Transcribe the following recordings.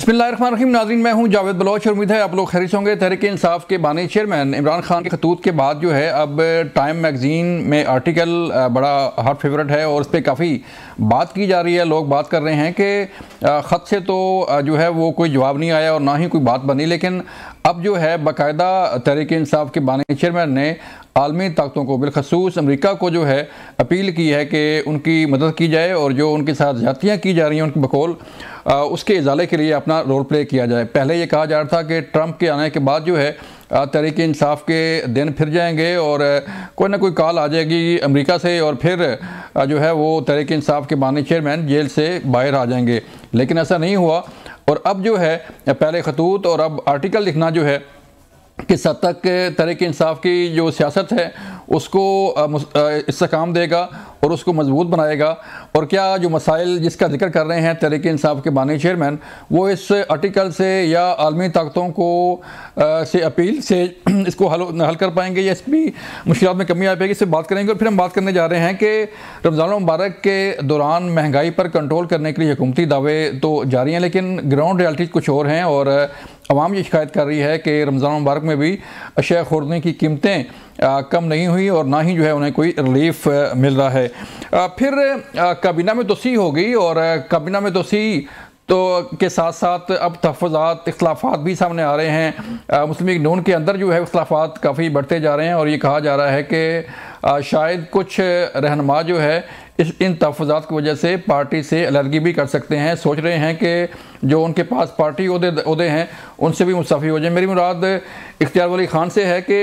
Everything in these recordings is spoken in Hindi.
बिस्मिल्लाहिर्रहमानिर्रहीम। नाज़रीन, मैं हूं जावेद बलोच और उम्मीद है आप लोग खैरियत होंगे। तहरीक इंसाफ के बानी चेयरमैन इमरान खान के खतूत के बाद जो है अब टाइम मैगज़ीन में आर्टिकल बड़ा हॉट फेवरेट है और उस पर काफ़ी बात की जा रही है। लोग बात कर रहे हैं कि ख़त से तो जो है वो कोई जवाब नहीं आया और ना ही कोई बात बनी, लेकिन अब जो है बाकायदा तहरीक इंसाफ के बानी चेयरमैन ने आलमी ताकतों को बिलखसूस अमेरिका को जो है अपील की है कि उनकी मदद की जाए और जो उनके साथ ज़्यादतियाँ की जा रही हैं उनकी बकौल उसके इजाले के लिए अपना रोल प्ले किया जाए। पहले ये कहा जा रहा था कि ट्रंप के आने के बाद जो है तहरीक इंसाफ के दिन फिर जाएंगे और कोई ना कोई कॉल आ जाएगी अमेरिका से और फिर जो है वो तहरीक इंसाफ के बानी चेयरमैन जेल से बाहर आ जाएंगे, लेकिन ऐसा नहीं हुआ। और अब जो है पहले खतूत और अब आर्टिकल लिखना जो है किस हद तक तहरीक इंसाफ की जो सियासत है उसको इस्तेकाम देगा और उसको मजबूत बनाएगा, और क्या जो मसाइल जिसका जिक्र कर रहे हैं तहरीक इंसाफ के बानी चेयरमैन वो इस आर्टिकल से या आलमी ताकतों को से अपील से इसको हल कर पाएंगे या इस भी मुश्किलात में कमी आ पाएगी, इससे बात करेंगे। और फिर हम बात करने जा रहे हैं कि रमज़ान मुबारक के दौरान महंगाई पर कंट्रोल करने के लिए हुकूमती दावे तो जारी हैं, लेकिन ग्राउंड रियलिटीज़ कुछ और हैं और अवाम ये शिकायत कर रही है कि रमज़ान मुबारक में भी अशिया खुर्दनी की कीमतें कम नहीं हुई और ना ही जो है उन्हें कोई रिलीफ मिल रहा है। फिर काबीना में तोसी हो गई और काबीना में तोसी तो के साथ साथ अब तहफ़्फ़ुज़ात इख्तिलाफ़ात भी सामने आ रहे हैं। मुस्लिम लीग नून के अंदर जो है इख्तिलाफ़ात काफ़ी बढ़ते जा रहे हैं और ये कहा जा रहा है कि शायद कुछ रहनुमा जो है इन तहफ़्फ़ुज़ात की वजह से पार्टी से अलर्गी भी कर सकते हैं, सोच रहे हैं कि जो उनके पास पार्टी ओहदे हैं उनसे भी मुस्तफ़ी हो जाए। मेरी मुराद इख्तियार वली ख़ान से है कि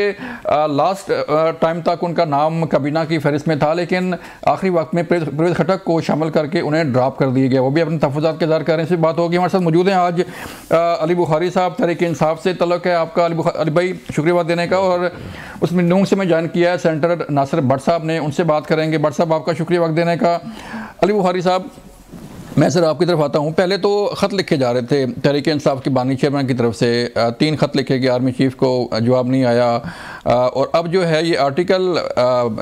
लास्ट टाइम तक उनका नाम काबीना की फहरिस्त में था, लेकिन आखिरी वक्त में परवेज़ खटक को शामिल करके उन्हें ड्रॉप कर दिया गया। वो भी अपने तहफ़्फ़ुज़ात के इज़हार कर रहे हैं। इस बात होगी। हमारे साथ मौजूद हैं आज अली बुखारी साहब, तहरीक इंसाफ से तल्लुक़ है आपका। अली भाई शुक्रिया देने का। और उसमें नून से मैं ज्वाइन किया है सेंटर नासिर भट्ट साहब ने, उनसे बात करेंगे। भट्ट साहब आपका शुक्रिया वक्त देने का। अली बुखारी साहब, मैं सर आपकी तरफ आता हूँ। पहले तो ख़त लिखे जा रहे थे तहरीक इंसाफ के बानी चेयरमैन की तरफ से, 3 ख़त लिखे गए, आर्मी चीफ़ को जवाब नहीं आया। और अब जो है ये आर्टिकल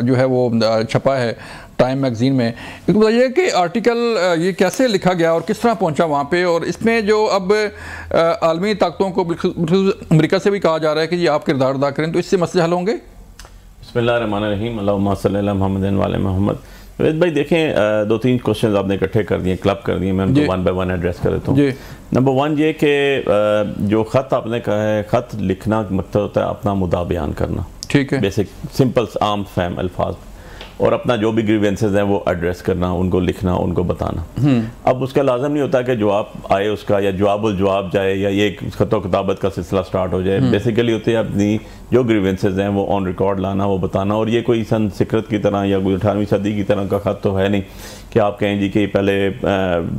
जो है वो छपा है टाइम मैगज़ीन में। एक तो बताइए कि आर्टिकल ये कैसे लिखा गया और किस तरह पहुंचा वहाँ पे, और इसमें जो अब आलमी ताकतों को अमेरिका से भी कहा जा रहा है कि ये आप किरदार अदा करें, तो इससे मसले हल होंगे? बिस्मिल्लाहिर्रहमानिर्रहीम, अल्लाहुम्मा सल्ली अला मुहम्मदिन व आले मोहम्मद। वेद भाई देखें, 2-3 क्वेश्चन आपने इकट्ठे कर दिए, क्लब कर दिए, मैं उनको 1 बाय 1 एड्रेस कर देता हूँ। नंबर 1 ये कि जो ख़त आपने कहा है, ख़त लिखना मतलब होता है अपना मुद्दा बयान करना, ठीक है, बेसिक सिंपल आम फैम अल्फाज, और अपना जो भी ग्रीवेंसेस हैं वो एड्रेस करना, उनको लिखना, उनको बताना। अब उसका लाजम नहीं होता कि जवाब आए उसका या जवाब जाए या ये खतो किताबत का सिलसिला स्टार्ट हो जाए। बेसिकली होते हैं अपनी जो ग्रीवेंसेस हैं वो ऑन रिकॉर्ड लाना, वो बताना। और ये कोई सन सिकरत की तरह या कोई 18वीं सदी की तरह का खत तो है नहीं कि आप कहें जी कि पहले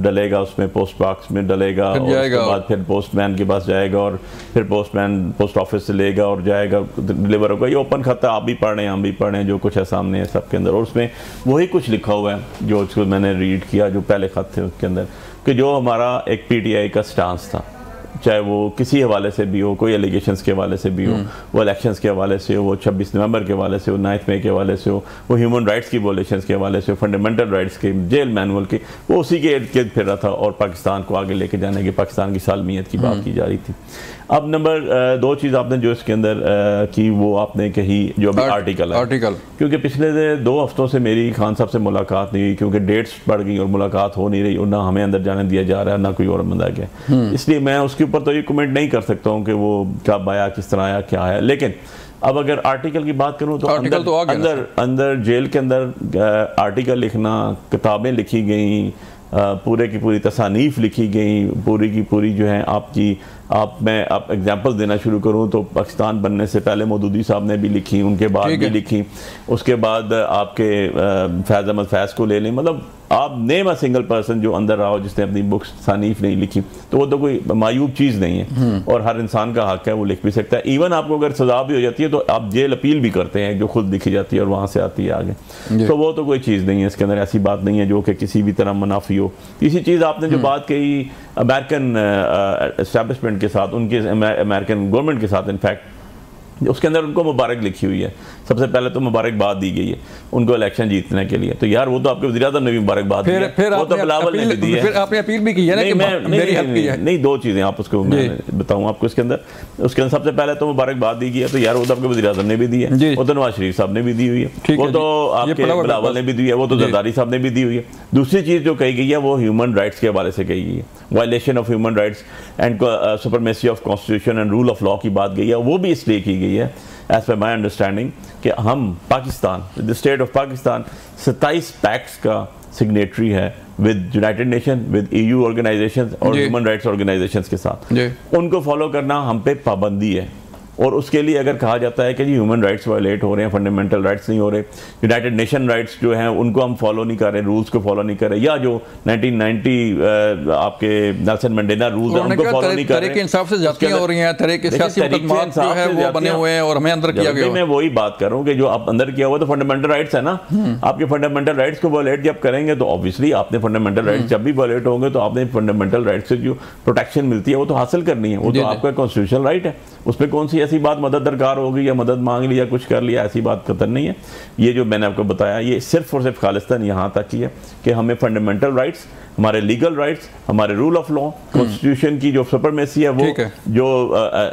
डलेगा उसमें पोस्ट बॉक्स में डलेगा और उसके बाद फिर पोस्टमैन के पास जाएगा और फिर पोस्टमैन पोस्ट ऑफिस से लेगा और जाएगा, डिलीवर होगा। ये ओपन खत है, आप भी पढ़ रहे हैं, हम भी पढ़ रहे हैं, जो कुछ है सामने है सबके अंदर। और उसमें वही कुछ लिखा हुआ है जो उसको मैंने रीड किया, जो पहले खत थे उसके अंदर, कि जो हमारा एक PTI का स्टांस था, चाहे वो किसी हवाले से भी हो, कोई एलिगेशंस के हवाले से भी हो, वो इलेक्शंस के हवाले से हो, वो 26 नवंबर के हवाले से हो, 9 मई के हवाले से हो, वो ह्यूमन राइट्स की वोलेशंस के हवाले से हो, फंडामेंटल राइट्स के, जेल मैनुअल के, वो उसी के इर्द गिर्द फिर रहा था और पाकिस्तान को आगे लेके जाने की, पाकिस्तान की सालमियत की बात की जा रही थी। अब नंबर 2 चीज़ आपने जो इसके अंदर की वो आपने कही जो अभी आर्टिकल है, क्योंकि पिछले 2 हफ्तों से मेरी खान साहब से मुलाकात नहीं हुई, क्योंकि डेट्स बढ़ गई और मुलाकात हो नहीं रही और ना हमें अंदर जाने दिया जा रहा है ना कोई और बंदा गया, इसलिए मैं उसके ऊपर तो ये कमेंट नहीं कर सकता हूँ कि वो कब आया, किस तरह आया, क्या है। लेकिन अब अगर आर्टिकल की बात करूँ तो अंदर जेल के अंदर आर्टिकल लिखना, किताबें लिखी गई, पूरे की पूरी तसानीफ लिखी गई, पूरी की पूरी जो है मैं एग्जांपल देना शुरू करूं तो पाकिस्तान बनने से पहले मौदूदी साहब ने भी लिखी, उनके बाद भी लिखी, उसके बाद आपके फैज़ अहमद फैज़ को ले लें, मतलब आप नेम अ सिंगल पर्सन जो अंदर रहा हो जिसने अपनी बुक्स तसानीफ नहीं लिखी, तो वो तो कोई मायूब चीज़ नहीं है और हर इंसान का हक है, वो लिख भी सकता है। इवन आपको अगर सजा भी हो जाती है तो आप जेल अपील भी करते हैं जो खुद लिखी जाती है और वहाँ से आती है आगे, तो वो तो कोई चीज़ नहीं है, इसके अंदर ऐसी बात नहीं है जो कि किसी भी तरह मुनाफी हो। इसी चीज़ आपने जो बात कही अमेरिकन एस्टैब्लिशमेंट के साथ, उनके अमेरिकन गवर्नमेंट के साथ, इनफैक्ट उसके अंदर उनको मुबारक लिखी हुई है, सबसे पहले तो मुबारकबाद दी गई है उनको इलेक्शन जीतने के लिए। तो यार वो तो आपके वज़ीर-ए-आज़म ने भी मुबारकबाद दी है, वो तो बिलावल ने भी दी है। फिर आपने अपील भी की है ना कि मेरी हेल्प की है। नहीं, दो चीज़ें आप उसको मैं बताऊँ आपको। इसके अंदर सबसे पहले तो मुबारकबाद दी गई है, तो यार वो तो आपके वज़ीर-ए-आज़म ने भी दी है, वो तो नवाज शरीफ साहब ने भी दी हुई है, वो तो आपके बिलावल ने भी दी है, वो तो जरदारी साहब ने भी दी हुई है। दूसरी चीज़ जो कही गई है वो ह्यूमन राइट्स के हवाले से कही गई है, violation of human rights and supremacy of constitution and rule of law की बात गई है। वो भी इसलिए की गई है एज पर माई अंडरस्टैंडिंग कि हम Pakistan, the state of Pakistan 27 pacts का सिग्नेटरी है with United nation, with EU organisations और ह्यूमन राइट्स ऑर्गेनाइजेशंस के साथ। उनको फॉलो करना हम पे पाबंदी है। और उसके लिए अगर कहा जाता है कि जी ह्यूमन राइट्स वायलेट हो रहे हैं, फंडामेंटल राइट्स नहीं हो रहे, यूनाइटेड नेशन राइट्स जो हैं उनको हम फॉलो नहीं कर रहे, रूल्स को फॉलो नहीं कर रहे, या जो 1990 आपके नेल्सन मंडेला रूल्स हैं उनको फॉलो नहीं कर रहे, तरीके इंसाफ से जातियां हो रही हैं, तरीके सियासी मुकदमात जो है वो बने हुए हैं और हमें अंदर किया गया है। मैं वही बात कर रहा हूं कि जो आप अंदर किया हुआ तो फंडामेंटल राइट्स है ना, आपके फंडामेंटल राइट्स को वायलेट जब करेंगे तो ऑब्वियसली आपने फंडामेंटल राइट्स जब भी वायलेट होंगे तो आपने फंडामेंटल राइट्स से जो प्रोटेक्शन मिलती है वो तो हासिल करनी है, वो तो आपका कॉन्स्टिट्यूशनल राइट है। उसमें कौन सी ऐसी बात मदद दरकार होगी या मदद मांग ली या कुछ कर लिया, ऐसी बात कतई नहीं है। ये जो मैंने आपको बताया ये सिर्फ और सिर्फ खालिस्तान यहाँ तक ही है कि हमें फंडामेंटल राइट्स, हमारे लीगल राइट्स, हमारे रूल ऑफ लॉ, कॉन्स्टिट्यूशन की जो सुपरमेसी है वो जो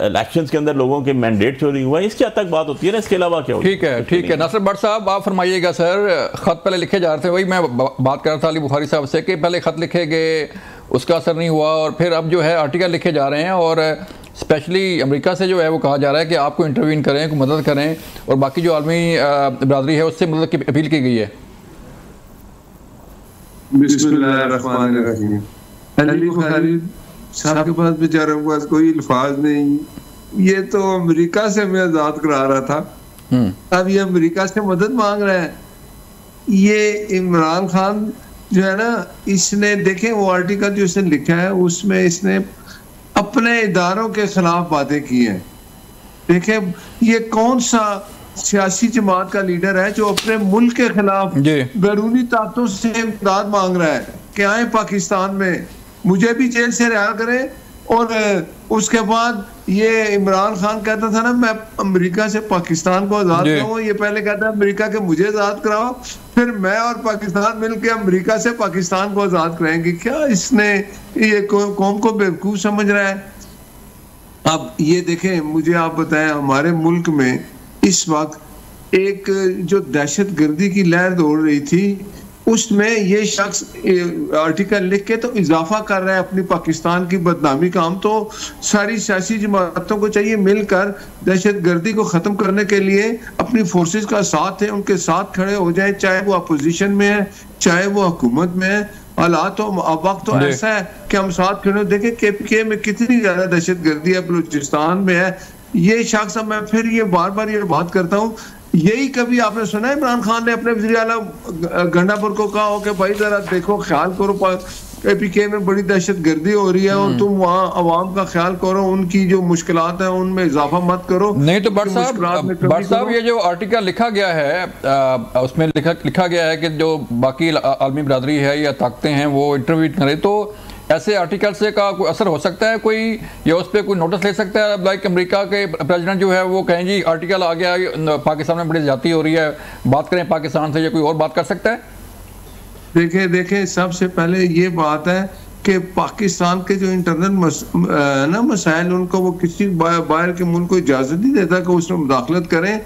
इलेक्शंस के अंदर लोगों के मैंडेट चोरी हुआ है, इसके हद तक बात होती है ना, इसके अलावा क्या होती है? ठीक है नासिर भट्ट साहब आप फरमाइएगा। सर खत पहले लिखे जा रहे थे, वही मैं बात कर रहा था अली बुखारी साहब से कि पहले खत लिखे गए, उसका असर नहीं हुआ और फिर अब जो है आर्टिकल लिखे जा रहे हैं और स्पेशली अमेरिका से जो है वो कहा जा रहा है कि आपको इंटरवीन करें, को मदद करें और बाकी जो आलमी बरादरी है उससे मदद की अपील की गई है। बिस्मिल्लाहिर्रहमानिर्रहीम। अली बुखारी साहब के पास बेचारों के पास कोई अल्फाज नहीं, ये तो अमेरिका से मैं आजाद करा रहा था, अब ये अमेरिका से मदद मांग रहा है। ये इमरान खान जो है ना, इसने देखें वो आर्टिकल जो इसने लिखा है उसमें इसने अपने इदारों के खिलाफ बातें की हैं। देखें ये कौन सा सियासी जमात का लीडर है जो अपने मुल्क के खिलाफ बैरूनी ताकतों से इमदाद मांग रहा है कि आए पाकिस्तान में मुझे भी जेल से रिहा करें। और उसके बाद ये इमरान खान कहता था ना मैं अमेरिका से पाकिस्तान को आज़ाद कराऊं, ये पहले कहता है अमेरिका के मुझे आज़ाद कराओ, फिर मैं और पाकिस्तान मिलकर अमेरिका से पाकिस्तान को आज़ाद कराएंगे। क्या इसने ये कौम को बेवकूफ़ समझ रहा है? अब ये देखें, मुझे आप बताएं हमारे मुल्क में इस वक्त एक जो दहशत गर्दी की लहर दौड़ रही थी उसमें ये शख्स आर्टिकल लिख के तो इजाफा कर रहा है अपनी पाकिस्तान की बदनामी का। हम तो सारी सियासी जमातों को चाहिए मिलकर दहशत गर्दी को ख़त्म करने के लिए अपनी फोर्सेस का साथ है, उनके साथ खड़े हो जाए, चाहे वो अपोजिशन में है चाहे वो हुकूमत में है। हालात तो अब वक्त तो ऐसा है कि हम साथ खड़े। देखें KPK में कितनी ज़्यादा दहशत गर्दी है, बलूचिस्तान में है। ये शख्स, मैं फिर ये बार बार ये बात करता हूँ, यही कभी आपने सुना है इमरान खान ने अपने वज़ीर आला गंडापुर को कहा हो कि भाई जरा देखो ख्याल करो KPK में बड़ी दहशत गर्दी हो रही है और तुम वहाँ अवाम का ख्याल करो, उनकी जो मुश्किलात हैं उनमें इजाफा मत करो। नहीं तो भट्ट साहब ये जो आर्टिकल लिखा गया है उसमें लिखा गया है कि जो बाकी आलमी बरादरी है या ताकतें हैं वो इंटरव्यू करें, तो ऐसे आर्टिकल से का कोई असर हो सकता है कोई, या उस पर कोई नोटिस ले सकता है? लाइक अमेरिका के प्रेसिडेंट जो है वो कहें जी आर्टिकल आ गया, पाकिस्तान में बड़ी ज्यादती हो रही है, बात करें पाकिस्तान से, या कोई और बात कर सकता है? देखें सबसे पहले ये बात है कि पाकिस्तान के जो इंटरनल मसाइल उनको वो किसी बाहर के मुल्क को इजाज़त नहीं देता कि उसमें मुदाखलत करें।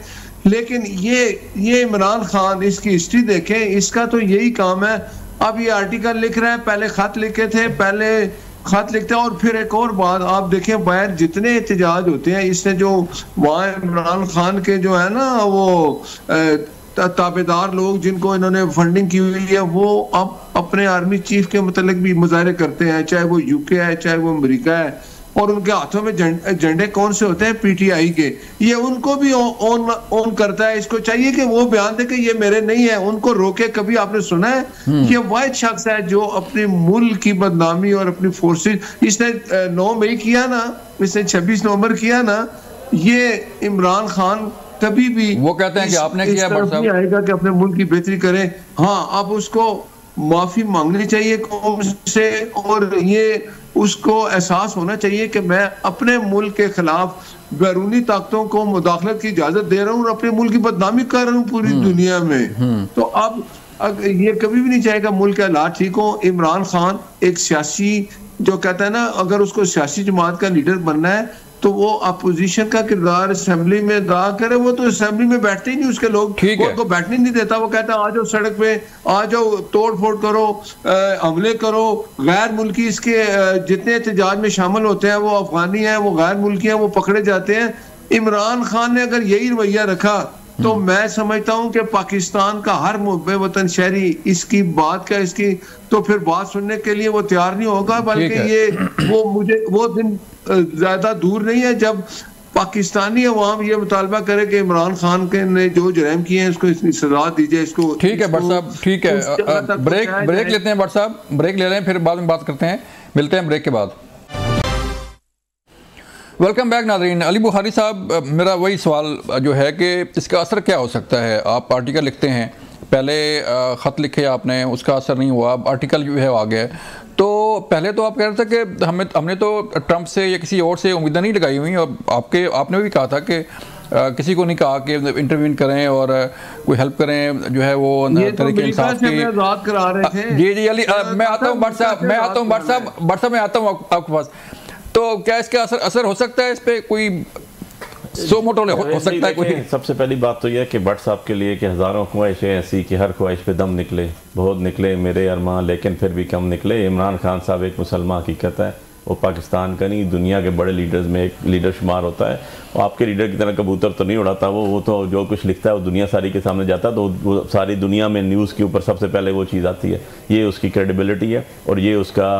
लेकिन ये इमरान खान, इसकी हिस्ट्री देखें, इसका तो यही काम है। अब ये आर्टिकल लिख रहा है, पहले खत लिखे थे, पहले खत लिखते हैं। और फिर एक और बात आप देखें, बाहर जितने एहतजाज होते हैं, इसने जो वहाँ इमरान खान के जो है ना वो ताबेदार लोग जिनको इन्होंने फंडिंग की हुई है, वो अब अपने आर्मी चीफ के मतलब भी मुजाहरे करते हैं, चाहे वो UK है चाहे वो अमेरिका है। और उनके हाथों में झंडे कौन से होते हैं? PTI के। ये उनको भी ऑन करता है। इसको चाहिए कि वो बयान दे कि ये मेरे नहीं है, उनको रोके। कभी आपने सुना है? ये वाहिद शख्स है जो अपने मुल्क की बदनामी और अपनी फोर्सेज, इसने 9 मई किया ना, इसने 26 नवंबर किया ना, ये इमरान खान कभी भी वो कहते हैं कि आपने किया आएगा कि अपने मुल्क की बेहतरी करें। हाँ, अब उसको माफी मांगनी चाहिए कौम से। और ये उसको एहसास होना चाहिए कि मैं अपने मुल्क के खिलाफ बैरूनी ताकतों को मुदाखलत की इजाजत दे रहा हूँ और अपने मुल्क की बदनामी कर रहा हूँ पूरी दुनिया में। तो अब ये कभी भी नहीं चाहेगा मुल्क के हालात ठीक हो। इमरान खान एक सियासी, जो कहता है ना, अगर उसको सियासी जमात का लीडर बनना है तो वो अपोजिशन का किरदार असेंबली में अदा करे। वो तो असेंबली में बैठते ही नहीं, उसके लोग उनको बैठने नहीं देता। वो कहता है आ जाओ सड़क पे, आ जाओ, तोड़ फोड़ करो, हमले करो। गैर मुल्की इसके जितने एहतजाज में शामिल होते हैं वो अफगानी हैं, वो गैर मुल्की हैं, वो पकड़े जाते हैं। इमरान खान ने अगर यही रवैया रखा तो मैं समझता हूं कि पाकिस्तान का हर मुहब्बे वतन शहरी इसकी बात का, इसकी तो फिर बात सुनने के लिए वो तैयार नहीं होगा। बल्कि ये वो दिन ज्यादा दूर नहीं है जब पाकिस्तानी अवाम ये मुतालबा करे कि इमरान खान के ने जो जराइम किए हैं उसको इतनी सजा दी जाए। इसको ठीक है भट्ट साहब, ठीक है, ब्रेक लेते हैं भट्ट साहब, ब्रेक ले रहे हैं, फिर बाद में बात करते हैं। मिलते हैं ब्रेक के बाद। वेलकम बैक नाज़रीन। अली बुखारी साहब, मेरा वही सवाल जो है कि इसका असर क्या हो सकता है? आप आर्टिकल लिखते हैं, पहले ख़त लिखे आपने, उसका असर नहीं हुआ, अब आर्टिकल जो है आ गया। तो पहले तो आप कह रहे थे कि हमने तो ट्रंप से या किसी और से उम्मीदें नहीं लगाई हुई, और आपने भी कहा था कि किसी को नहीं कहा कि इंटरव्यून करें और कोई हेल्प करें, जो है वो तरीके इंसाफ की बात करा रहे थे। जी अली, मैं आता हूँ भट्ट साहब, मैं आता हूँ आपके पास। तो क्या इसका असर हो सकता है? इस पे कोई सो मोटो हो सकता है कोई? सबसे पहली बात तो यह है कि भट्ट साहब के लिए कि हज़ारों ख्वाहिशें ऐसी कि हर ख्वाहिश पे दम निकले, बहुत निकले मेरे अरमान, लेकिन फिर भी कम निकले। इमरान खान साहब एक मुसलमान हकीकत है, वो पाकिस्तान का नहीं दुनिया के बड़े लीडर्स में एक लीडर शुमार होता है। वो आपके लीडर की तरह कबूतर तो नहीं उड़ाता, वो तो जो कुछ लिखता है वो दुनिया सारी के सामने जाता है, तो वो सारी दुनिया में न्यूज़ के ऊपर सबसे पहले वो चीज़ आती है। ये उसकी क्रेडिबिलिटी है और ये उसका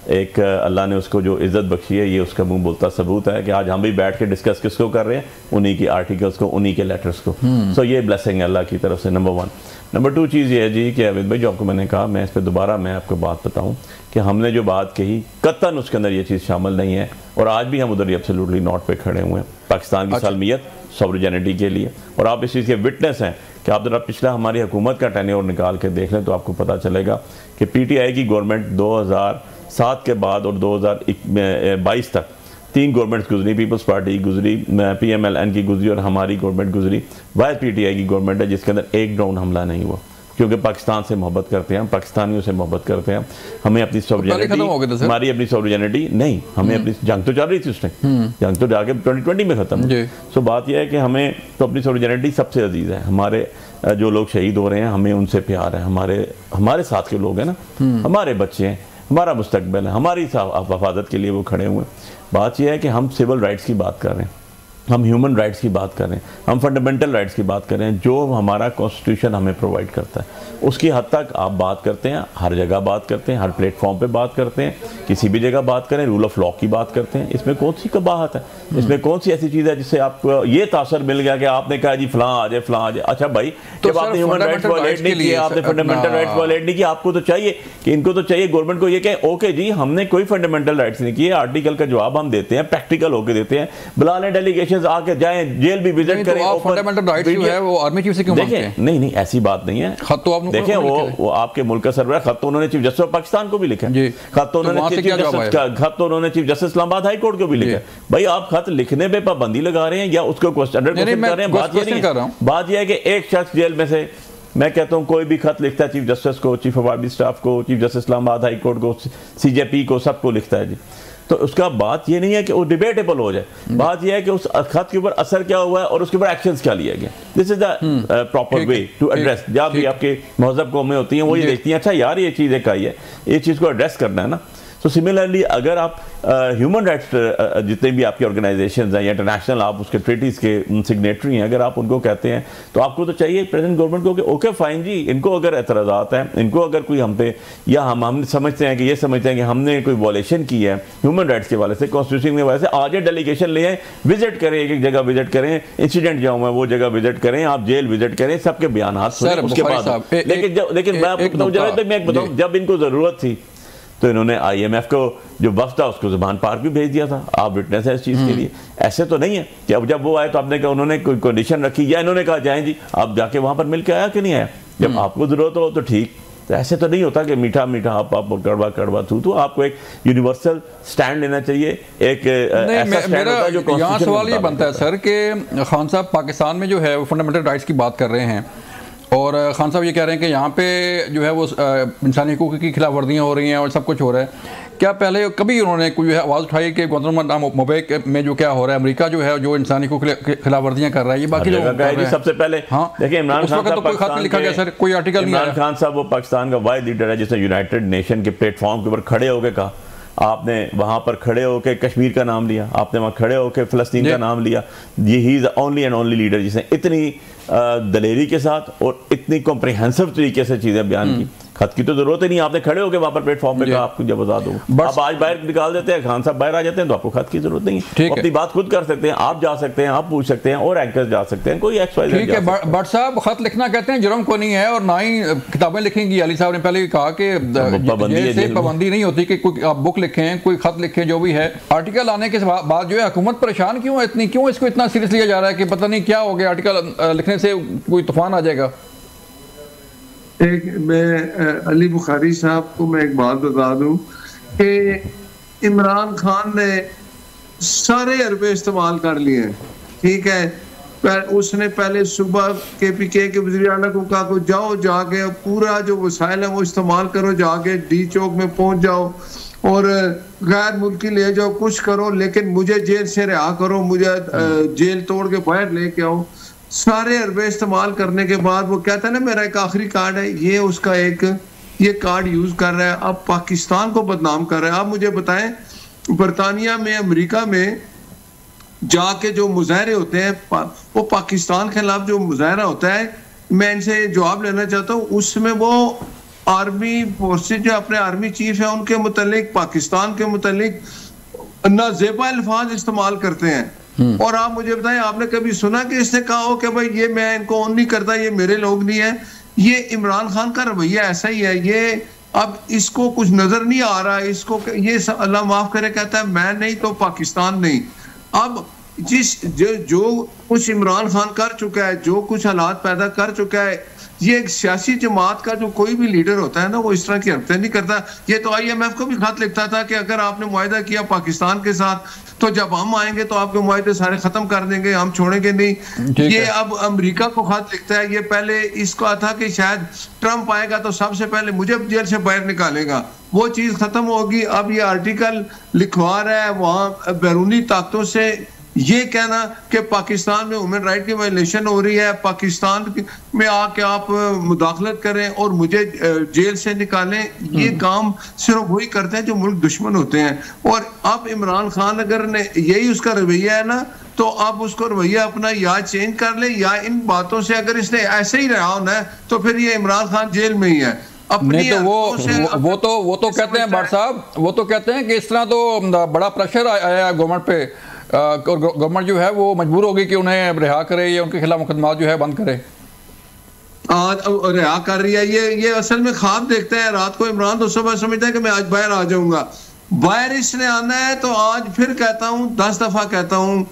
एक अल्लाह ने उसको जो इज़्ज़त बख्शी है, ये उसका मुंह बोलता सबूत है कि आज हम भी बैठ के डिस्कस किसको कर रहे हैं, उन्हीं की आर्टिकल्स को, उन्हीं के लेटर्स को। सो ये ब्लेसिंग है अल्लाह की तरफ से, नंबर 1। नंबर 2 चीज़ ये है जी कि अविद भाई, जो आपको मैंने कहा, मैं इस पर दोबारा मैं आपको बात बताऊँ कि हमने जो बात कही कतन उसके अंदर ये चीज़ शामिल नहीं है, और आज भी हम उधर एब्सोल्युटली नॉट पे खड़े हुए हैं पाकिस्तान की सालमियत, सॉवरेनिटी के लिए। और आप इस चीज़ के विटनेस हैं कि आप जरा पिछला हमारी हुकूमत का टेन्योर निकाल के देख लें तो आपको पता चलेगा कि PTI की गवर्नमेंट 2007 के बाद और 2022 तक 3 गवर्नमेंट्स गुजरी, पीपल्स पार्टी गुजरी, PMLN की गुजरी और हमारी गवर्नमेंट गुजरी। वाइज PTI की गवर्नमेंट है जिसके अंदर एक ड्रोन हमला नहीं हुआ, क्योंकि पाकिस्तान से मोहब्बत करते हैं हम, पाकिस्तानियों से मोहब्बत करते हैं। हमें अपनी सॉवरेनिटी, हमारी अपनी सॉवरेनिटी नहीं, हमें अपनी जंग तो चल रही थी उस टाइम, जंग तो जाके 2020 में खत्म। सो बात यह है कि हमें तो अपनी सॉवरेनिटी सबसे अजीज है। हमारे जो लोग शहीद हो रहे हैं हमें उनसे प्यार है, हमारे साथ के लोग हैं ना, हमारे बच्चे हैं, हमारा मुस्तकबिल है, हमारी हिफाजत के लिए वो खड़े हुए हैं। बात यह है कि हम सिविल राइट्स की बात कर रहे हैं, हम ह्यूमन राइट्स की बात कर रहे हैं, हम फंडामेंटल राइट्स की बात कर रहे हैं जो हमारा कॉन्स्टिट्यूशन हमें प्रोवाइड करता है। उसकी हद तक आप बात करते हैं, हर जगह बात करते हैं, हर प्लेटफॉर्म पे बात करते हैं, किसी भी जगह बात करें, रूल ऑफ लॉ की बात करते हैं। इसमें कौन सी कबाहत है? इसमें कौन सी ऐसी चीज़ है जिससे आपको ये तासर मिल गया कि आपने कहा जी फलां आ जाए, फलां आ जाए? अच्छा भाई, जब आपने ह्यूमन राइट्स वायलेट नहीं किए, आपने फंडामेंटल राइट्स वायलेट नहीं किया, आपको तो चाहिए कि इनको तो चाहिए गवर्नमेंट को ये कहे ओके जी हमने कोई फंडामेंटल राइट्स नहीं किए, आर्टिकल का जवाब हम देते हैं, प्रैक्टिकल होकर देते हैं, बुला लें डेलीगेशन आके जाएं, जेल भी विजिट करें। तो फंडामेंटल राइट्स जो है वो आर्मी चीफ से क्यों मांगते हैं? नहीं ऐसी बात नहीं है। खत तो आपने देखें, वो आपके मुल्क का सरवर, खत तो उन्होंने चीफ जस्टिस ऑफ पाकिस्तान को भी लिखा है, खत तो उन्होंने chief justice Islamabad high court को भी लिखा है। भाई आप खत लिखने पे पाबंदी लगा रहे हैं या उसको क्वेश्चन कर रहे हैं? बात यह है कि एक शख्स जेल में से, मैं कहता हूं कोई भी खत लिखता है चीफ जस्टिस को, चीफ ऑफ आर्मी स्टाफ को, chief justice Islamabad high court को, CJP को, सबको लिखता है जी, तो उसका बात ये नहीं है कि वो डिबेटेबल हो जाए, बात यह है कि उस खत के ऊपर असर क्या हुआ है और उसके ऊपर एक्शंस क्या लिया गया। This is the proper way to address. जब भी आपके महजब कौमें होती हैं वो ये देखती हैं अच्छा यार ये चीज़ एक आई है, ये चीज़ को एड्रेस करना है ना। तो सिमिलरली अगर आप ह्यूमन राइट्स जितने भी आपके ऑर्गेनाइजेशंस हैं या इंटरनेशनल आप उसके ट्रीटीज़ के सिग्नेटरी हैं, अगर आप उनको कहते हैं तो आपको तो चाहिए प्रेजेंट गवर्नमेंट को कि ओके फाइन जी, इनको अगर एतराज़ात हैं, इनको अगर कोई हम पे या हम समझते हैं कि ये समझते हैं कि हमने कोई वॉलेशन की है ह्यूमन राइट्स के वाले से, कॉन्स्टिट्यूशन के वाले से, आज डेलीगेशन ले आए, विजिट करें, एक जगह विजिट करें, इंसिडेंट जहाँ हुआ है वो जगह विजिट करें, आप जेल विजिट करें, सबके बयान सुने उसके बाद। लेकिन मैं आपको बताऊँ जब इनको ज़रूरत थी तो इन्होंने IMF को जो वफ्द था उसको ज़बान पार्क भी भेज दिया था। आप विटनेस है इस चीज़ के लिए। ऐसे तो नहीं है कि अब जब वो आए तो आपने कहा उन्होंने कोई कंडीशन रखी या इन्होंने कहा जाएं जी, आप जाके वहाँ पर मिल के आया कि नहीं आया? जब आपको ज़रूरत हो तो ठीक, तो ऐसे तो नहीं होता कि मीठा मीठा आप कड़वा कड़वा तो आपको एक यूनिवर्सल स्टैंड लेना चाहिए। एक ऐसा स्टैंड होता है जो यहाँ सवाल ये बनता है सर कि खान साहब पाकिस्तान में जो है वो फंडामेंटल राइट्स की बात कर रहे हैं और खान साहब ये कह रहे हैं कि यहाँ पे जो है वो इंसानी हुकूक की खिलाफ वर्जियाँ हो रही हैं और सब कुछ हो रहा है। क्या पहले कभी उन्होंने कोई जो है आवाज़ उठाई कि गुआंतानामो बे में जो क्या हो रहा है, अमेरिका जो है जो इंसानी हुकूक की खिलाफ वर्जियाँ कर रहा है, ये बाकी लोग कर रहे हैं? सबसे पहले हाँ देखिए, इमरान खान तो कोई खत लिखा गया सर, कोई आर्टिकल नहीं आया। इमरान खान साहब वो पाकिस्तान का वाहिद लीडर है जिसने यूनाइटेड नेशन के प्लेटफॉर्म के ऊपर खड़े होकर कहा, आपने वहां पर खड़े होकर कश्मीर का नाम लिया, आपने वहां खड़े होकर फ़लस्तीन का नाम लिया। ये he is only and only leader जिसने इतनी दलेरी के साथ और इतनी कॉम्प्रिहेंसिव तरीके से चीज़ें बयान की। खत की तो जरूरत ही नहीं, आपने खड़े होकर वहां पर प्लेटफॉर्म पे कहा आपको जब बता दूंगा। आप आज बाहर निकाल देते हैं, खान साहब बाहर आ जाते हैं, तो आपको खत की जरूरत नहीं है, अपनी बात खुद कर सकते हैं। आप जा सकते हैं, आप पूछ सकते हैं और एंकर्स जा सकते हैं, कोई एक्सवाइजेड। ठीक है, बट साहब खत लिखना कहते हैं जुर्म को नहीं है और ना ही किताबें लिखेंगी। अली साहब ने पहले ही कहा कि पाबंदी नहीं होती कि कोई आप बुक लिखें, कोई खत लिखें, जो भी है। आर्टिकल आने के बाद जो है हुकूमत परेशान क्यों है इतनी, क्यों इसको इतना सीरियस लिया जा रहा है कि पता नहीं क्या हो गया, आर्टिकल लिखने से कोई तूफान आ जाएगा? एक मैं अली बुखारी साहब को मैं एक बात बता दूं कि इमरान खान ने सारे अरबे इस्तेमाल कर लिए, ठीक है। उसने पहले सुबह KPK के वज़ीर आला को कहा को जाओ जाके पूरा जो वसाइल है वो इस्तेमाल करो, जाके D चौक में पहुंच जाओ और गैर मुल्की ले जाओ, कुछ करो, लेकिन मुझे जेल से रिहा करो, मुझे जेल तोड़ के बाहर लेके आओ। सारे अरबे इस्तेमाल करने के बाद वो कहता है ना मेरा एक आखिरी कार्ड है, ये उसका एक ये कार्ड यूज कर रहा है, अब पाकिस्तान को बदनाम कर रहा है। आप मुझे बताएं बरतानिया में, अमेरिका में जाके जो मुजाहरे होते हैं, वो पाकिस्तान के खिलाफ जो मुजाहरा होता है, मैं इनसे जवाब लेना चाहता हूँ, उसमें वो आर्मी फोर्सेज जो अपने आर्मी चीफ है उनके मुतालिक, पाकिस्तान के मुतालिक नाजेबा अल्फाज इस्तेमाल करते हैं। और आप मुझे बताएं, आपने कभी सुना कि इसने कहा हो कि भाई ये मैं इनको ऑन नहीं करता, ये मेरे लोग नहीं है? ये इमरान खान का रवैया ऐसा ही है। ये अब इसको कुछ नजर नहीं आ रहा, इसको ये अल्लाह माफ करे कहता है मैं नहीं तो पाकिस्तान नहीं। अब जो कुछ इमरान खान कर चुका है, जो कुछ हालात पैदा कर चुका है, ये एक सियासी जमात का जो कोई भी लीडर होता है ना, वो इस तरह की हरकतें नहीं करता। ये तो IMF को भी खत लिखता था कि अगर आपने मुआहिदा किया पाकिस्तान के साथ तो जब हम आएंगे तो आपके मुआहिदे सारे खत्म कर देंगे, हम छोड़ेंगे नहीं। ये अब अमेरिका को खत लिखता है। ये पहले इसको था कि शायद ट्रंप आएगा तो सबसे पहले मुझे जेल से बाहर निकालेगा, वो चीज खत्म होगी। अब ये आर्टिकल लिखवा रहा है वहां बैरूनी ताकतों से, ये कहना कि पाकिस्तान में ह्यूमन राइट की वायलेशन हो रही है, पाकिस्तान में आके आप मुदाखलत करें और मुझे जेल से निकालें, ये काम सिर्फ वही करते हैं जो मुल्क दुश्मन होते हैं। और अब इमरान खान अगर ने यही उसका रवैया है ना, तो अब उसको रवैया अपना या चेंज कर ले, या इन बातों से अगर इसने ऐसे ही रहा होना है तो फिर ये इमरान खान जेल में ही है। नहीं तो वो तो कहते हैं भट्ट साहब, वो तो कहते हैं कि इस तरह तो बड़ा प्रेशर आया गवर्नमेंट पे और गवर्नमेंट जो है वो मजबूर होगी कि उन्हें रिहा करे या उनके खिलाफ मुकदमा जो है बंद करे। रिहा कर रही है। ये असल में ख्वाब देखता है रात को। इमरान तो सुबह समझता है कि मैं आज बाहर आ जाऊंगा, बाहर इसने आना है तो आज फिर कहता हूं 10 दफा कहता हूं,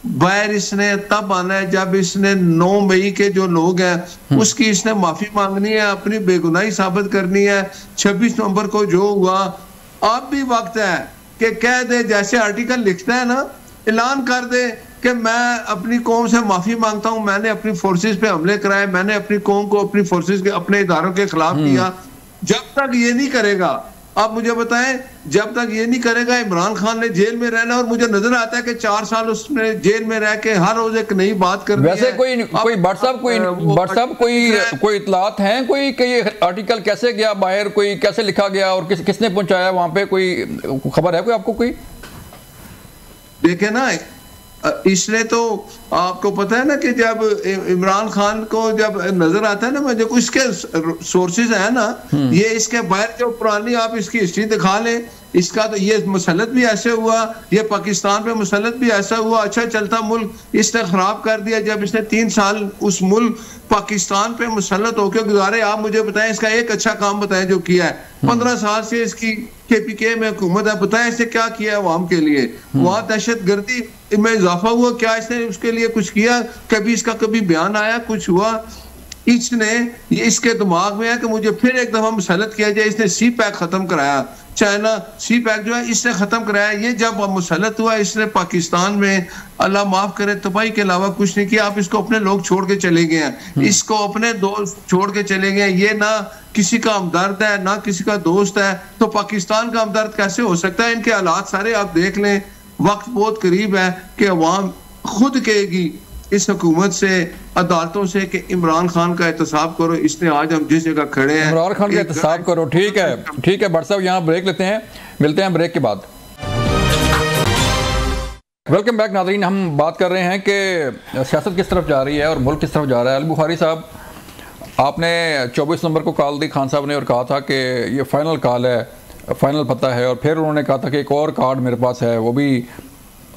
बाहर इसने तब आना है जब इसने 9 मई के जो लोग हैं उसकी इसने माफी मांगनी है, अपनी बेगुनाही साबित करनी है। 26 नवंबर को जो हुआ, अब भी वक्त है कि कह दे, जैसे आर्टिकल लिखता है ना, ऐलान कर दे कि मैं अपनी कौम से माफी मांगता हूं, मैंने अपनी फोर्सेस पे हमले कराए, मैंने अपनी कौम को अपनी फोर्सेस के अपने इदारों के खिलाफ किया। जब तक ये नहीं करेगा, आप मुझे बताएं, जब तक ये नहीं करेगा, इमरान खान ने जेल में रहना। और मुझे नजर आता है कि 4 साल उसने जेल में रह के हर रोज एक नई बात कर रही है। वैसे कोई भट्ट साहब कोई इतलात हैं कोई कि ये आर्टिकल कैसे गया बाहर, कोई कैसे लिखा गया और किसने पहुंचाया वहां पे, कोई खबर है कोई आपको? कोई देखे ना, इसने तो आपको पता है ना कि जब इमरान खान को जब नजर आता है ना, जो इसके सोर्सेज है ना, ये इसके बाहर जो पुरानी आप इसकी हिस्ट्री दिखा लें, इसका तो ये मुसल्लत भी ऐसे हुआ, ये पाकिस्तान पे मुसल्लत भी ऐसा हुआ, अच्छा चलता मुल्क इसने खराब कर दिया जब इसने 3 साल उस मुल्क पाकिस्तान पे मुसल्लत होकर गुजारे। आप मुझे बताएं इसका एक अच्छा काम बताएं जो किया है। 15 साल से इसकी KPK में हुकूमत है, बताएं इसने क्या किया है अवाम के लिए? वहां दहशतगर्दी में इजाफा हुआ, क्या इसने उसके लिए कुछ किया? कभी इसका कभी बयान आया, कुछ हुआ? इसने इसके दिमाग में है कि मुझे फिर एक दफा मुसलत किया जाए। इसने सी पैक खत्म कराया, चाइना सी पैक जो है इसने खत्म कराया। ये जब मुसलत हुआ इसने पाकिस्तान में अल्लाह माफ करे तबाही के अलावा कुछ नहीं किया। आप इसको अपने लोग छोड़ के चले गए हैं, इसको अपने दोस्त छोड़ के चले गए। ये ना किसी का हमदर्द है ना किसी का दोस्त है, तो पाकिस्तान का हमदर्द कैसे हो सकता है? इनके हालात सारे आप देख लें, वक्त बहुत करीब है कि अवाम खुद कहेगी इस हुकूमत से, अदालतों से कि इमरान खान का एहतसाब करो। इसने आज हम जिस जगह खड़े हैं इमरान खान का एहतसाब करो। ठीक है, ठीक है भट्ट साहब, यहाँ ब्रेक लेते हैं, मिलते हैं ब्रेक के बाद। वेलकम बैक नाज़रीन। हम बात कर रहे हैं कि सियासत किस तरफ जा रही है और मुल्क किस तरफ जा रहा है। अली बुखारी साहब, आपने 24 नंबर को कॉल दी खान साहब ने और कहा था कि ये फाइनल कॉल है, फाइनल पता है, और फिर उन्होंने कहा था कि एक और कार्ड मेरे पास है, वो भी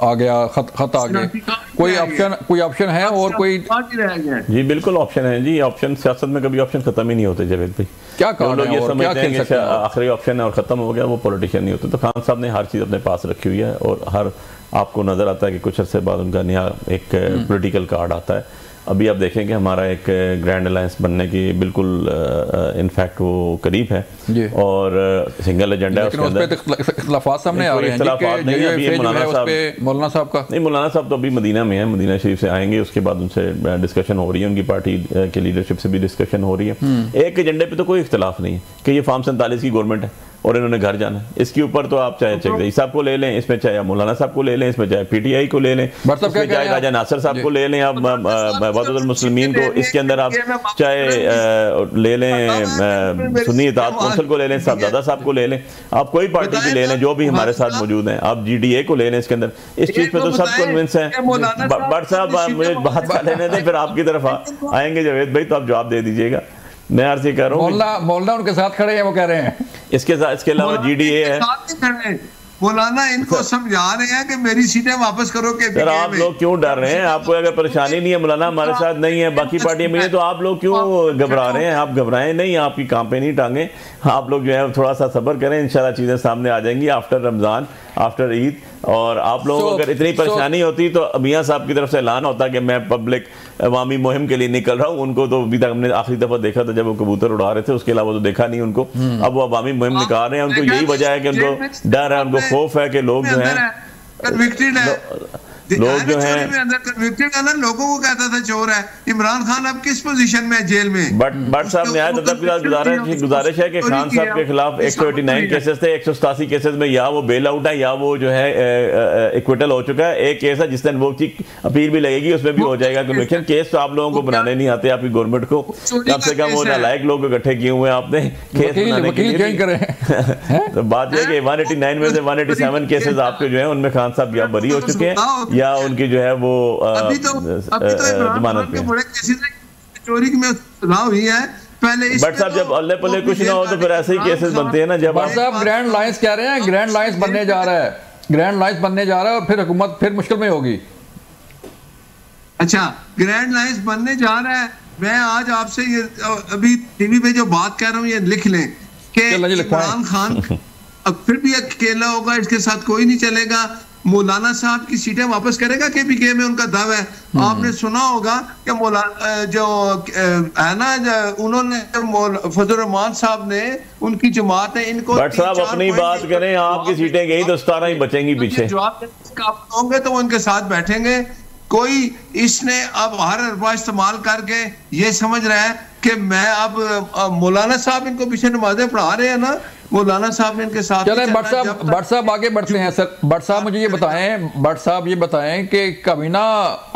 आ गया, खत आ गया। कोई ऑप्शन है और कोई? जी बिल्कुल ऑप्शन है जी। ऑप्शन सियासत में कभी ऑप्शन खत्म ही नहीं होते जावेद भाई। क्या कार्ड लोग ये समझते हैं कि आखिरी ऑप्शन है और खत्म हो गया, वो पॉलिटिशियन नहीं होते। तो खान साहब ने हर चीज़ अपने पास रखी हुई है और हर आपको नजर आता है कि कुछ अर्से बाद उनका नया एक पॉलिटिकल कार्ड आता है। अभी आप देखेंगे हमारा एक ग्रैंड अलायंस बनने की बिल्कुल इनफैक्ट वो करीब है और सिंगल एजेंडा है। उसके अंदर इख्तिलाफात सामने आ रहे हैं। इख्तिलाफात नहीं है अभी मौलाना साहब का नहीं, मौलाना साहब तो अभी मदीना में है, मदीना शरीफ से आएंगे, उसके बाद उनसे डिस्कशन हो रही है, उनकी पार्टी की लीडरशिप से भी डिस्कशन हो रही है। एक एजेंडे पे तो कोई इख्तिलाफ नहीं है कि ये फार्म 47 की गवर्नमेंट है और इन्होंने घर जाना। इसके ऊपर तो आप चाहे चकदेई साहब को ले लें, इसमें चाहे मौलाना साहब को ले लें, इसमें चाहे पीटीआई को ले लें, इसमें चाहे राजा नासिर साहब को ले लें, आप वफ़द मुस्लिमीन को, इसके अंदर आप चाहे ले लें सुन्नी इत्तेहाद कौंसिल को ले लें, साहबजादा साहब को ले लें, आप कोई पार्टी की ले लें जो भी हमारे साथ मौजूद हैं, आप GDA को ले लें। इसके अंदर इस चीज़ पे तो सब कन्विंस हैं। भट्ट साहब मुझे बात कर लेने दें, फिर आपकी तरफ आएंगे जावेद भाई, तो आप जवाब दे दीजिएगा। मैं अर्ज ये कह रहा हूँ मौलाना उनके साथ खड़े हैं, वो कह रहे हैं इसके अलावा GDA है। मौलाना इनको समझा रहे हैं कि मेरी सीटें वापस करो के। सर आप लोग क्यों डर रहे हैं? आपको अगर परेशानी नहीं है, मौलाना हमारे साथ नहीं है, बाकी पार्टियां मिली, तो आप लोग क्यों घबरा रहे हैं? आप घबराएं नहीं, आपकी काम पे नहीं टांगे। आप लोग जो है थोड़ा सा सब्र करें, इंशाल्लाह चीजें सामने आ जाएंगी आफ्टर रमजान, आफ्टर ईद। और आप लोगों को अगर इतनी परेशानी होती तो मियां साहब की तरफ से ऐलान होता कि मैं पब्लिक अवामी मुहिम के लिए निकल रहा हूँ। उनको तो अभी तक हमने आखिरी दफा देखा था जब वो कबूतर उड़ा रहे थे, उसके अलावा तो देखा नहीं उनको। अब वो अवामी मुहिम निकाल रहे हैं, उनको यही वजह है कि उनको डर है, उनको खौफ है कि लोग जो है लोग जो हैं लोगों को कहता था चोर है। इमरान खान अब किस पोजीशन में जेल में? बट साहब नया अदब के साथ गुजारिश है कि खान साहब के खिलाफ 189 केसेस थे, 187 केसेस में या वो बेल आउट है या वो जो है इक्विटल हो चुका है। एक केस है जिस दिन वो की अपील भी लगेगी, उसमें भी हो जाएगा कन्विक्शन। केस तो आप लोगों को बनाने नहीं आते, आपकी गवर्नमेंट को कम से कम वो नालायक लोग इकट्ठे किए हुए हैं आपने केस बनाने के लिए। तो बात यह कि 189 में से 187 केसेस आपके जो है उनमें खान साहब या बरी हो चुके हैं या उनकी जो है वो जमानत पे चोरी में हुई है। पहले बट साहब जब अल्ले पल्ले कुछ ना हो तो फिर ऐसे ही केसेस बनते हैं ना। जब बट साहब ग्रैंड लाइंस कह रहे हैं, ग्रैंड लाइंस बनने जा रहा है, ग्रैंड लाइंस बनने जा रहा है और फिर हुकूमत फिर मुश्किल में होगी। अच्छा, ग्रैंड लाइंस बनने जा रहा है। मैं आज आपसे ये अभी टीवी पे जो बात कर रहा हूँ ये लिख लें कि इमरान खान अब फिर भी अकेला होगा, इसके साथ कोई नहीं चलेगा। मौलाना साहब की सीटें वापस करेगा KPK में, उनका दावा है। आपने सुना होगा कि मौलाना जो है ना, उन्होंने फजल रहमान साहब ने उनकी जमात है इनको साहब अपनी बात करें, आपकी सीटें गई तो 17 ही बचेंगी पीछे। जवाब होंगे तो वो उनके साथ बैठेंगे। कोई इसने अब हर अरबा इस्तेमाल करके ये समझ रहा है कि मैं अब मौलाना साहब इनको पीछे नमाजें पढ़ा रहे हैं ना, मौलाना साहब ने इनके साथ। चलें भट्ट साहब आगे बढ़ते हैं। सर भट्ट साहब मुझे ये बताएं, भट्ट साहब ये बताएं कि काबीना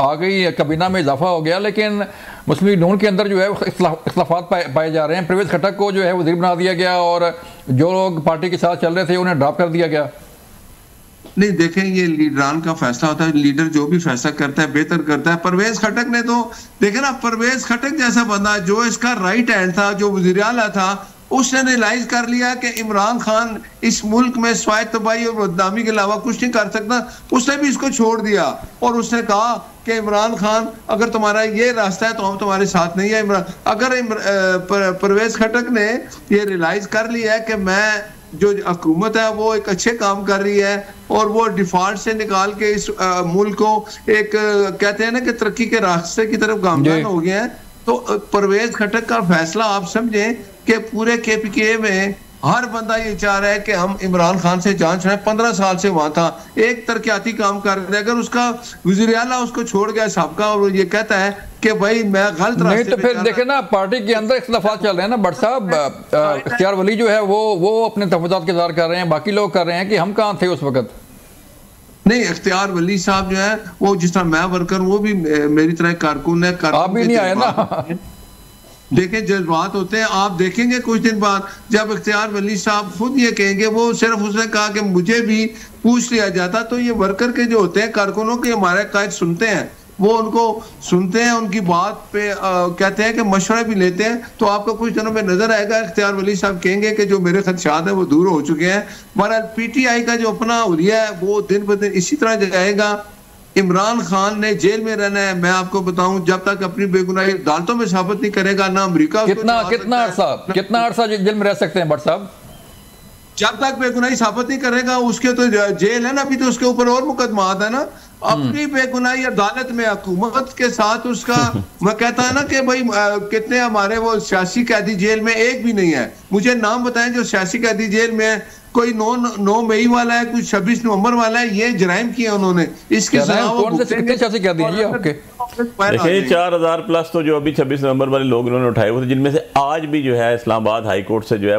आ गई, काबीना में इजाफा हो गया, लेकिन मुस्लिम लीग नून के अंदर जो है इख्तिलाफात पाए जा रहे हैं। परवेज खटक को जो है वज़ीर बना दिया गया और जो लोग पार्टी के साथ चल रहे थे उन्हें ड्रॉप कर दिया गया। नहीं देखें, ये लीडरान का फैसला होता है। लीडर जो भी फैसला करता है बेहतर करता है। परवेज खटक ने तो देखे ना, परवेज खटक जैसा बंदा जो इसका राइट हैंड था, जो वज़ीर आला था, उसने रियलाइज कर लिया कि इमरान खान इस मुल्क में स्वायत्त तबाही और बदनामी के अलावा कुछ नहीं कर सकता। उसने भी इसको छोड़ दिया और उसने कहा कि इमरान खान अगर तुम्हारा ये रास्ता है तो हम तुम्हारे साथ नहीं है। इमरान अगर परवेज खटक ने ये रियलाइज कर लिया है कि मैं जो हुकूमत है वो एक अच्छे काम कर रही है और वो डिफॉल्ट से निकाल के इस मुल्क को एक कहते हैं ना कि तरक्की के रास्ते की तरफ गामजान हो गया है, तो परवेज खटक का फैसला आप समझें कि पूरे KPK में हर बंदा ये चाह रहा है कि हम इमरान खान से जान छुड़ाएं। 15 साल से वहां था, एक तरक्याती काम कर रहे हैं, अगर उसका वज़ीर आला उसको छोड़ गया सबका और ये कहता है कि भाई मैं गलत रास्ते नहीं, तो फिर देखे ना पार्टी के अंदर इख्तिलाफात चल रहे हैं ना भट्ट साहब। इख्तियार वली जो है वो अपने तहफ़्फ़ुज़ात के इज़हार कर रहे हैं, बाकी लोग कर रहे हैं कि हम कहाँ थे उस वक्त। नहीं, इख्तियार वली साहब जो है वो जिस तरह मैं वर्कर, वो भी मेरी तरह कारकुन है। आप भी नहीं आए ना। देखें, जज्बात होते हैं। आप देखेंगे कुछ दिन बाद जब इख्तियार वली साहब खुद ये कहेंगे, वो सिर्फ उसने कहा कि मुझे भी पूछ लिया जाता, तो ये वर्कर के जो होते हैं कारकुनों के हमारे कायद सुनते हैं, वो उनको सुनते हैं, उनकी बात पे कहते हैं कि मशवरा भी लेते हैं। तो आपको कुछ दिनों में नजर आएगा इख्तियार वली साहब कहेंगे कि जो मेरे खदशात हैं वो दूर हो चुके हैं। बहरहाल PTI का जो अपना हुलिया है वो दिन ब दिन इसी तरह जाएगा। इमरान खान ने जेल में रहना है। मैं आपको बताऊं, जब तक अपनी बेगुनाही अदालतों में साबित नहीं करेगा, ना अमेरिका कितना अर्सा जेल में रह सकते हैं भट्ट साहब? जब तक बेगुनाही साबित नहीं करेगा उसके तो जेल है ना। अभी तो उसके ऊपर और मुकदमात है ना। अपनी बेगुनाही अदालत में हुकूमत के साथ उसका मैं कहता है ना कि भाई कितने हमारे वो सियासी कैदी जेल में, एक भी नहीं है। मुझे नाम बताएं जो सियासी कैदी जेल में है। कोई 9 मई वाला है, कोई 26 नवंबर वाला है। ये जराइम किए उन्होंने, इसके देखिए 4000 प्लस तो जो अभी 26 नवंबर वाले लोग इन्होंने उठाए हुए थे, जिनमें से आज भी जो है इस्लामाबाद हाई कोर्ट से जो है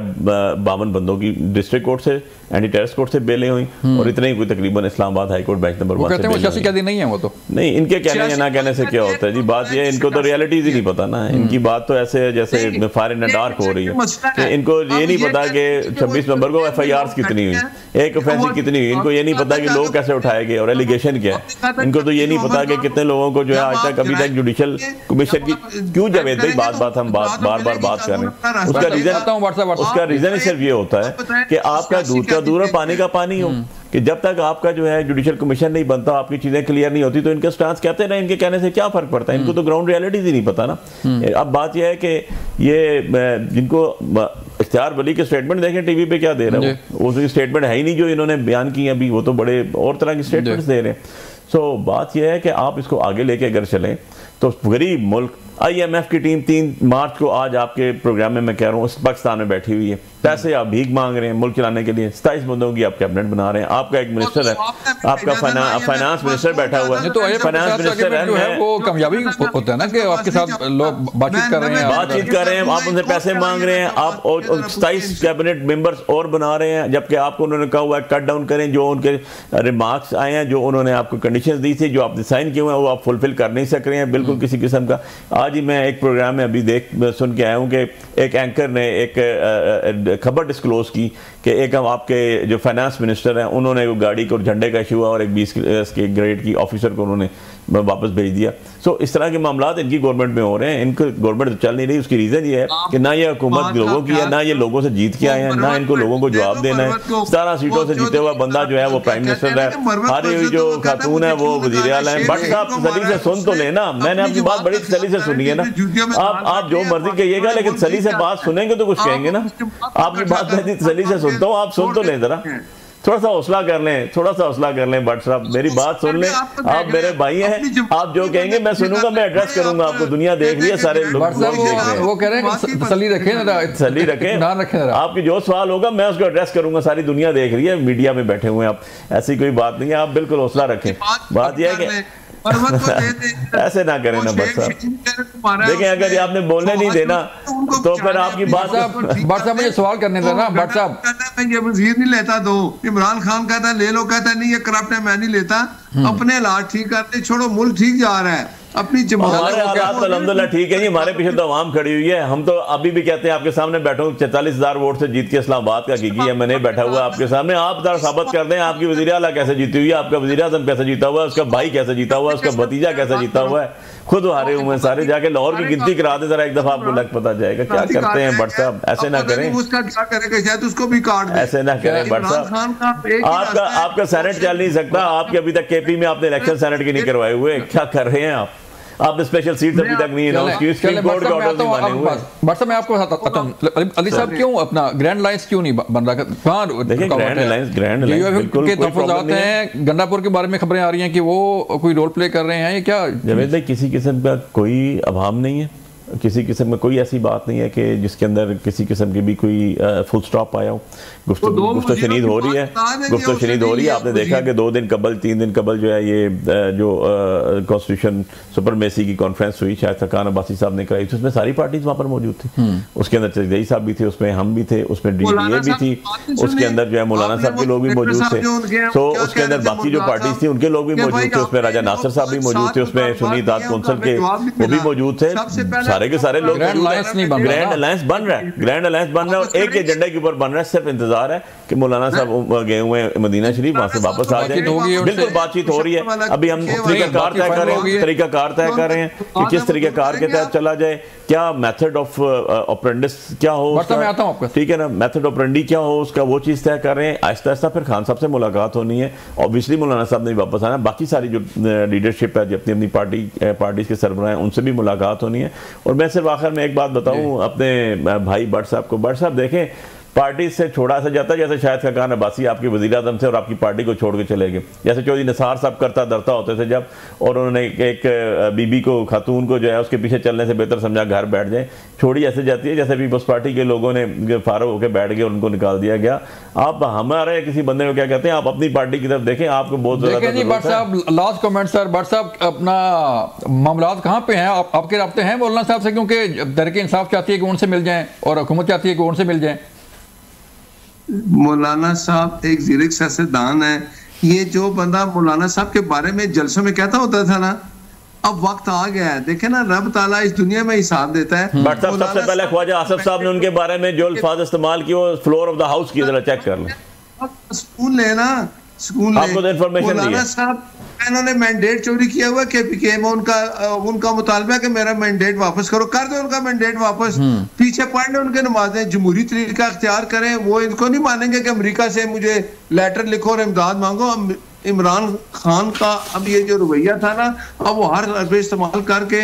52 बंदों की डिस्ट्रिक्ट कोर्ट से, एंटी टेररिस्ट कोर्ट से बेलें हुई, और इतने ही कोई तकरीबन Islamabad high court bench number 1 से नहीं है। वो तो नहीं, इनके कहने या ना कहने से क्या होता है जी। बात ये है, इनको तो रियलिटीज ही नहीं पता ना। इनकी बात तो ऐसे है जैसे फायर इन द डार्क हो रही है। इनको ये नहीं पता कि 26 नवंबर को FIRs कितनी हुई, एक ऑफेंसिव कितनी हुई। इनको ये नहीं पता कि लोग कैसे उठाए गए और एलिगेशन क्या है। इनको तो ये नहीं पता कि कितने लोगों को जो है आज तक अभी तक जुडिशियल कमीशन की क्यों जावेद भाई बात हम बार बार बात कर रहे हैं। उसका रीजन सिर्फ ये होता है कि आपका दूध का दूध और पानी का पानी हो, कि जब तक आपका जो है जुडिशियल कमीशन नहीं बनता, आपकी चीजें क्लियर नहीं होती, तो इनके स्टांस कहते रहे, इनके कहने से क्या फर्क पड़ता है। इनको तो ग्राउंड रियलिटीज ही नहीं पता ना। अब बात यह है कि ये जिनको इख्तियार वली के स्टेटमेंट देखें टीवी पे क्या दे रहे हैं, वो स्टेटमेंट है ही नहीं जो इन्होंने बयान की अभी। वो तो बड़े और तरह की स्टेटमेंट्स दे रहे हैं। सो बात यह है कि आप इसको आगे लेके अगर चलें तो गरीब मुल्क, IMF की टीम 3 मार्च को आज आपके प्रोग्राम में मैं कह रहा हूँ पाकिस्तान में बैठी हुई है। पैसे आप भीख मांग रहे हैं मुल्क चलाने के लिए। 27 बंदों की आप कैबिनेट बना रहे हैं। आपका एक मिनिस्टर है, आपका फाइनेंस मिनिस्टर बैठा हुआ है। तो फाइनेंस मिनिस्टर है वो कामयाबी होता है ना कि आपके साथ लोग बातचीत कर रहे हैं, आप उनसे पैसे मांग रहे हैं, आप 27 कैबिनेट मेंबर्स और बना रहे हैं, जबकि आपको उन्होंने कहा हुआ है कट डाउन करें। जो उनके रिमार्क्स आए हैं, जो उन्होंने आपको कंडीशंस दी थी, जो आपने साइन किए हुए हैं, वो आप फुलफिल कर नहीं सक रहे हैं बिल्कुल किसी किस्म का। आज ही मैं एक प्रोग्राम में अभी सुन के आया हूँ कि एक एंकर ने एक खबर डिस्क्लोज की कि एक आपके जो फाइनेंस मिनिस्टर हैं, उन्होंने वो गाड़ी को झंडे का इशू हुआ और एक 20 के ग्रेड की ऑफिसर को उन्होंने वापस भेज दिया। सो इस तरह के मामला इनकी गवर्नमेंट में हो रहे हैं। इनकी गवर्नमेंट चल नहीं रही। उसकी रीजन ये है कि ना ये हुकूमत लोगों की है, ना ये लोगों से जीत के आए हैं, ना इनको लोगों को जवाब देना है। 17 सीटों से जीते हुआ बंदा जो है वो प्राइम मिनिस्टर है, हारी हुई जो खातून है वो वजीर आला है। बट साहब तसल्ली से सुन तो लेना, मैंने आपकी बात बड़ी तसल्ली से सुनी है ना। आप जो मर्जी कहिएगा, लेकिन तसल्ली से बात सुनेंगे तो कुछ कहेंगे ना। आपकी बात मैं तसल्ली से सुनता हूँ, आप सुन तो लें जरा, थोड़ा सा हौसला कर लें, थोड़ा सा हौसला कर लें। भट्ट साहब मेरी बात सुन लें, आप मेरे भाई हैं, आप जो कहेंगे मैं सुनूंगा, मैं एड्रेस करूंगा आपको। दुनिया देख रही है, सारे लोग देख रहे हैं। वो कह रहे हैं तसल्ली रखें, तसल्ली रखें। आपकी जो सवाल होगा मैं उसको एड्रेस करूंगा। सारी दुनिया देख रही है, मीडिया में बैठे हुए हैं आप, ऐसी कोई बात नहीं है। आप बिल्कुल हौसला रखें। बात यह है कि ऐसे ना करें ना भट्ट साहब। देखें, अगर आपने बोलने नहीं देना तो फिर आपकी बात। भट्ट साहब मुझे सवाल करने देना। भट्ट साहब ये वजीर नहीं लेता, तो इमरान खान कहता है ले लो, कहता है नहीं ये करप्ट है मैं नहीं लेता। अपने हालात ठीक करते छोड़ो, मुल्क ठीक जा रहा है। अपनी हमारे हालात तो अल्हम्दुलिल्लाह ठीक है जी। हमारे पीछे तो आवाम खड़ी हुई है। हम तो अभी भी कहते हैं आपके सामने बैठा हूँ, 44,000 वोट से जीत के इस्लामाबाद का कीकी है, मैंने बैठा हुआ आपके सामने। आप जरा साबित कर दें आपकी वज़ीर आला कैसे जीती हुई है, आपका वज़ीर आज़म कैसे जीता हुआ है, उसका भाई कैसे जीता हुआ है, उसका भतीजा कैसे जीता हुआ है। खुद हारे हुए सारे, जाके लाहौर की गिनती करा दे जरा, एक दफा आपको लग पता जाएगा क्या करते हैं भट्ट साहब। ऐसे ना करें, उसका क्या करेगा, शायद उसको भी काट दे। ऐसे ना करें भट्ट साहब। आपका सेनेट चल नहीं सकता। आपके अभी तक KP में आपने इलेक्शन सेनेट के नहीं करवाए हुए, क्या कर रहे हैं आप? आपने स्पेशल सीट अभी तक नहीं अनाउंस की, सुप्रीम कोर्ट के ऑर्डर नहीं माने हुए। भट्ट साहब मैं आपको बताता हूं, अली साहब क्यों अपना ग्रैंड लाइंस क्यों नहीं बन रहा? देखिए ग्रैंड लाइंस बिल्कुल के तहफ़्फ़ुज़ात हैं। गंडापुर के बारे में खबरें आ रही हैं कि वो कोई रोल प्ले कर रहे हैं, ये क्या जावेद भाई? किसी किस्म का कोई अभाव नहीं है। किसी किस्म में कोई ऐसी बात नहीं है कि जिसके अंदर किसी किस्म की भी कोई फुल स्टॉप आया हो। गुफ्तगू शनीद हो रही है, गुफ्तगू शनीद हो रही है। आपने देखा कि 2 दिन कबल 3 दिन कबल जो है ये जो कॉन्स्टिट्यूशन सुपरमेसी की कॉन्फ्रेंस हुई, शायद फरकान अब्बासी साहब ने कराई थी, उसमें सारी पार्टीज वहाँ पर मौजूद थी। उसके अंदर चरगई साहब भी थे, उसमें हम भी थे, उसमें DDA भी थी, उसके अंदर जो है मौलाना साहब के लोग भी मौजूद थे, तो उसके अंदर बाकी जो पार्टीज थी उनके लोग भी मौजूद थे, उसमें राजा नासिर साहब भी मौजूद थे, उसमें सुन्नी इत्तेहाद कौंसिल के वो भी मौजूद थे, सारे के सारे लोग। ग्रैंड अलायंस बन रहा है, ग्रैंड अलायंस बन रहा है और एक एजेंडे के ऊपर बन रहा है। सिर्फ इंतजार है कि मौलाना साहब गए हुए हैं मदीना शरीफ, वहां से वापस आ जाए। बिल्कुल बातचीत हो रही है, अभी हम तरीकाकार तय कर रहे हैं, तरीकाकार तय कर रहे हैं कि किस तरीकाकार के तहत चला जाए, क्या मेथड ऑफ ऑपरेंडिस क्या हो, ठीक है ना, मेथड ऑपरेंडी क्या हो उसका, वो चीज़ तय कर रहे हैं। आहिस्ता आहिस्ता फिर खान साहब से मुलाकात होनी है, ऑब्वियसली मौलाना साहब ने वापस आना, बाकी सारी जो लीडरशिप है, जो अपनी अपनी पार्टीज के सरबराह हैं, उनसे भी मुलाकात होनी है। और मैं सिर्फ आखिर में एक बात बताऊं अपने भाई भट्ट साहब को, भट्ट साहब देखें पार्टी से छोड़ा सा जाता है, जैसे शायद फरकान अब्बासी आपके वज़ीर आज़म थे और आपकी पार्टी को छोड़ के चले गए, जैसे चौधरी निसार साहब करता धरता होते थे जब, और उन्होंने एक बीबी को, खातून को जो है उसके पीछे चलने से बेहतर समझा घर बैठ जाए, छोड़ी ऐसे जाती है जैसे पीपल्स पार्टी के लोगों ने फारो होकर बैठ गए, उनको निकाल दिया गया। आप हमारे किसी बंदे को क्या कहते हैं, आप अपनी पार्टी की तरफ देखें, आपको बहुत लास्ट कमेंट सर, भट्ट साहब अपना मामला कहाँ पे हैं, आपके राब्ते हैं मौलाना साहब से, क्योंकि तहरीक इंसाफ चाहती है कि उनसे मिल जाएं और हुकूमत चाहती है कि उनसे मिल जाएं। मौलाना साहब एक ज़ीरक सियासतदान है, ये जो बंदा मौलाना साहब के बारे में जलसों में कहता होता था ना, अब वक्त आ गया है। देखे ना, रब ताला इस दुनिया में हिसाब देता है। बट सबसे पहले ख्वाजा आसिफ साहब ने उनके बारे में जो अल्फाज इस्तेमाल किए वो फ्लोर ऑफ द हाउस की जरा चेक कर लें, सुकून लेना, सुकून आपको तो इन्फॉर्मेशन दी है। साहब इन्होंने मैंडेट चोरी किया हुआ KPK में, उनका मुतालबा है कि मेरा मैंडेट वापस करो, कर दो उनका मैंडेट वापस, पीछे पढ़ लें उनके नमाजें, जमहूरी तरीका अख्तियार करें। वो इनको नहीं मानेंगे कि अमेरिका से मुझे लेटर लिखो और इमदाद मांगो। इमरान खान का अब ये जो रवैया था ना, अब वो हर हरबे इस्तेमाल करके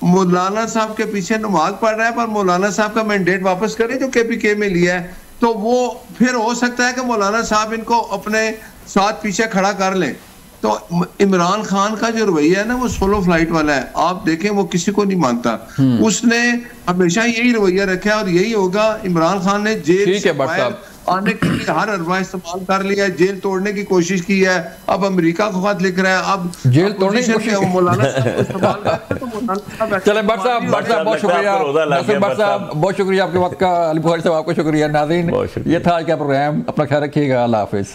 मौलाना साहब के पीछे नमाज पढ़ रहा है, पर मौलाना साहब का मैंडेट वापस करें जो KPK में लिया है, तो वो फिर हो सकता है कि मौलाना साहब इनको अपने साथ पीछे खड़ा कर लें। तो इमरान खान का जो रवैया है ना, वो सोलो फ्लाइट वाला है, आप देखें वो किसी को नहीं मानता, उसने हमेशा यही रवैया रखा है और यही होगा। इमरान खान ने जेल से बाहर आने के लिए हर अरबा इस्तेमाल कर लिया, जेल तोड़ने की कोशिश की है, अब अमेरिका को खत लिख रहा है, अब जेल तोड़ने की कोशिश मौलाना चले भट्ट साहब बहुत शुक्रिया, भट्ट साहब बहुत शुक्रिया आपके वक्त का, अली बुखारी साहब आपका शुक्रिया। नाज़रीन ये था आज का प्रोग्राम, अपना ख्याल रखिएगा, अल्लाह हाफिज़।